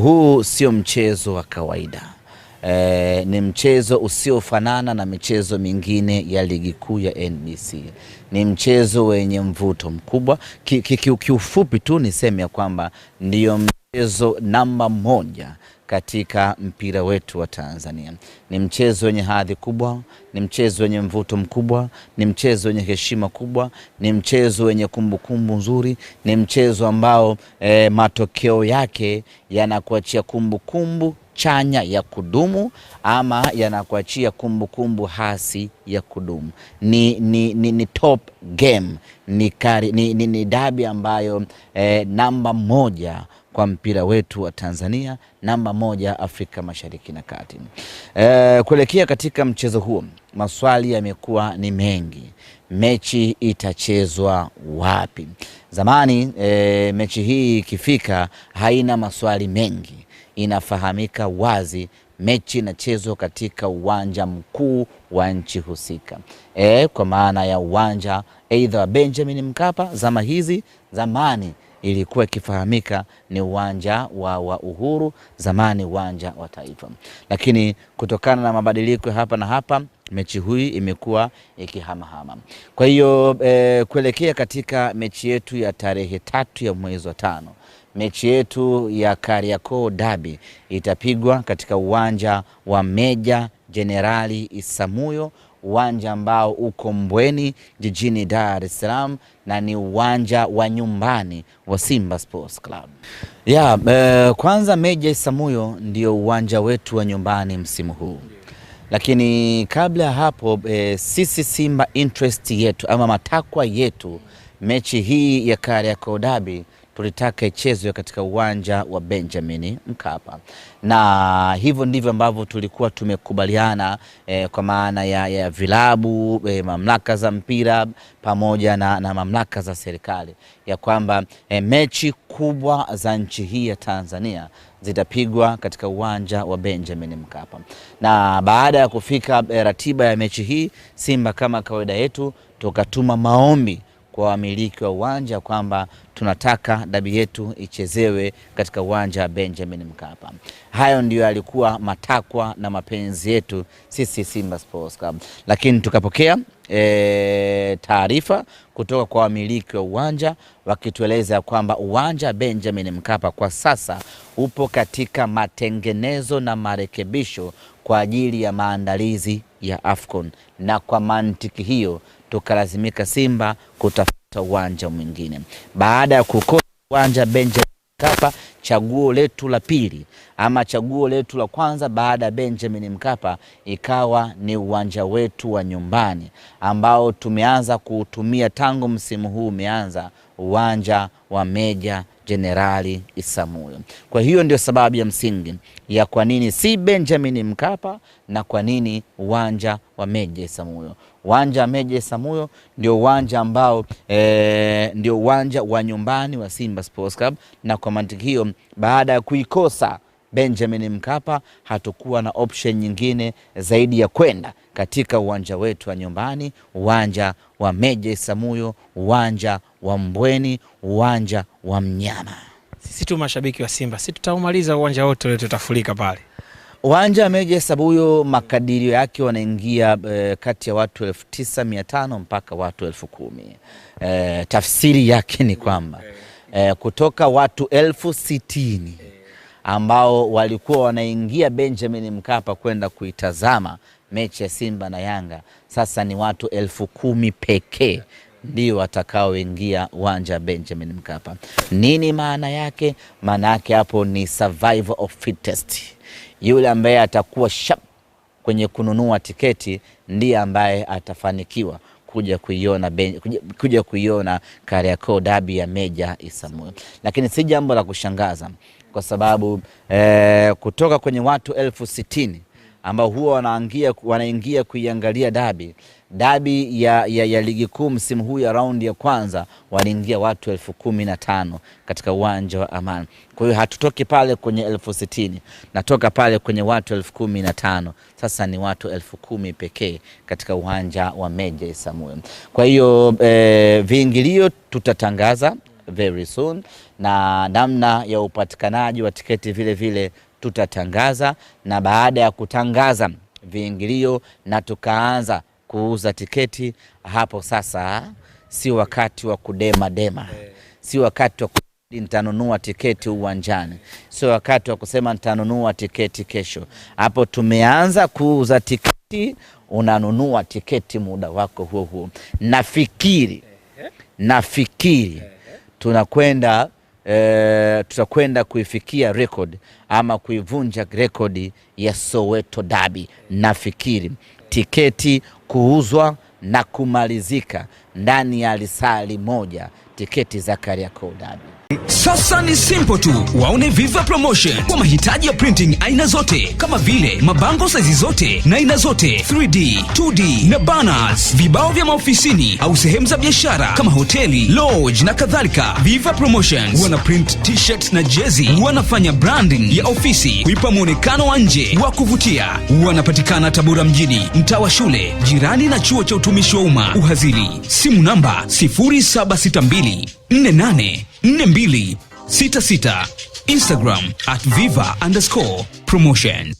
Huu sio mchezo wa kawaida. Ni mchezo usiofanana na michezo mingine ya ligi kuu ya NBC. Ni mchezo wenye mvuto mkubwa. Kiufupi tu niseme ya kwamba ndio mchezo namba moja katika mpira wetu wa Tanzania. Ni mchezo wenye hadhi kubwa, ni mchezo wenye mvuto mkubwa, ni mchezo wenye heshima kubwa, ni mchezo wenye kumbukumbu nzuri, ni mchezo ambao matokeo yake yanakuachia kumbukumbu chanya ya kudumu ama yanakuachia kumbukumbu hasi ya kudumu. Ni top game, ni dabi ambayo namba moja kwa mpira wetu wa Tanzania, namba moja Afrika Mashariki na Kati. Kuelekea katika mchezo huo, maswali yamekuwa ni mengi. Mechi itachezwa wapi? Zamani mechi hii ikifika haina maswali mengi. Inafahamika wazi mechi inachezwa katika uwanja mkuu wa nchi husika. Kwa maana ya uwanja aidha wa Benjamin Mkapa. Zama hizi, zamani ilikuwa ikifahamika ni uwanja wa Uhuru, zamani uwanja wa Taifa. Lakini kutokana na mabadiliko hapa na hapa, mechi hii imekuwa ikihamahama. Kwa hiyo kuelekea katika mechi yetu ya tarehe 3 ya mwezi wa 5, mechi yetu ya Kariakoo Derby itapigwa katika uwanja wa Meja Jenerali Isamuhyo, uwanja ambao uko Mbweni jijini Dar es Salaam, na ni uwanja wa nyumbani wa Simba Sports Club. Kwanza Meja Isamuhyo ndio uwanja wetu wa nyumbani msimu huu. Lakini kabla ya hapo sisi Simba interest yetu ama matakwa yetu, mechi hii ya Kariakoo Derby tulitaka ichezwe katika uwanja wa Benjamin Mkapa, na hivyo ndivyo ambavyo tulikuwa tumekubaliana kwa maana ya vilabu, mamlaka za mpira pamoja na mamlaka za serikali, ya kwamba mechi kubwa za nchi hii ya Tanzania zitapigwa katika uwanja wa Benjamin Mkapa. Na baada ya kufika ratiba ya mechi hii, Simba kama kawaida yetu tukatuma maombi kwa wamiliki wa uwanja kwamba tunataka dabi yetu ichezewe katika uwanja wa Benjamin Mkapa. Hayo ndio yalikuwa matakwa na mapenzi yetu sisi Simba Sports Club. Lakini tukapokea taarifa kutoka kwa wamiliki wa uwanja wakitueleza kwamba uwanja wa Benjamin Mkapa kwa sasa upo katika matengenezo na marekebisho kwa ajili ya maandalizi ya AFCON, na kwa mantiki hiyo tukalazimika Simba kutafuta uwanja mwingine. Baada ya kukosa uwanja Benjamin Mkapa, chaguo letu la pili ama chaguo letu la kwanza baada ya Benjamin Mkapa ikawa ni uwanja wetu wa nyumbani ambao tumeanza kuutumia tangu msimu huu umeanza, uwanja wa Meja Jenerali Isamuhyo. Kwa hiyo ndio sababu ya msingi ya kwa nini si Benjamin Mkapa na kwa nini uwanja wa Meja Isamuhyo. Uwanja wa Meja Isamuhyo ndio uwanja ambao ndio uwanja wa nyumbani wa Simba Sports Club, na kwa mantiki hiyo baada ya kuikosa Benjamin Mkapa hatukuwa na option nyingine zaidi ya kwenda katika uwanja wetu wa nyumbani, uwanja wa Meja Isamuhyo, uwanja wa Mbweni, uwanja wa Mnyama. Sisi tu mashabiki wa Simba, sisi tutaumaliza uwanja wote ule, tutafurika pale. Uwanja wa Meja Isamuhyo makadirio yake wanaingia kati ya watu 9,500 mpaka watu 10,000. Tafsiri yake ni kwamba kutoka watu 60,000 ambao walikuwa wanaingia Benjamin Mkapa kwenda kuitazama mechi ya Simba na Yanga, sasa ni watu 10,000 pekee ndio watakaoingia uwanja wa Benjamin Mkapa. Nini maana yake? Maana yake hapo ni survival of fittest. Yule ambaye atakuwa sharp kwenye kununua tiketi ndiye ambaye atafanikiwa kuja kuiona Kariakoo Derby ya Meja Isamuhyo. Lakini si jambo la kushangaza kwa sababu kutoka kwenye watu 60,000 ambao huwa wanaingia kuiangalia dabi ya ligi kuu msimu huu ya raundi ya kwanza, waliingia watu 15,000 katika uwanja wa Amani. Kwa hiyo hatutoki pale kwenye 60,000, natoka pale kwenye watu 15,000. Sasa ni watu 10,000 pekee katika uwanja wa Meja Isamuhyo. Kwa hiyo viingilio tutatangaza very soon, na namna ya upatikanaji wa tiketi vile vile tutatangaza, na baada ya kutangaza viingilio na tukaanza kuuza tiketi, hapo sasa si wakati wa kudema, si wakati wa nitanunua tiketi uwanjani, sio wakati wa kusema nitanunua tiketi kesho. Hapo tumeanza kuuza tiketi, unanunua tiketi muda wako huo huo. Nafikiri tutakwenda kuifikia record ama kuivunja rekodi ya Soweto Derby. Nafikiri tiketi kuuzwa na kumalizika ndani ya lisali moja, tiketi za Kariakoo Derby. Sasa ni simple tu, waone Viva Promotion kwa mahitaji ya printing aina zote, kama vile mabango size zote na aina zote, 3D, 2D na banners, vibao vya maofisini au sehemu za biashara kama hoteli, lodge na kadhalika. Viva Promotions wana print t-shirt na jezi, wanafanya branding ya ofisi kuipa muonekano wa nje wa kuvutia. Wanapatikana Tabora mjini, mtaa wa shule, jirani na chuo cha utumishi wa umma Uhazili. Simu namba 0762484266. Instagram @viva_promotion.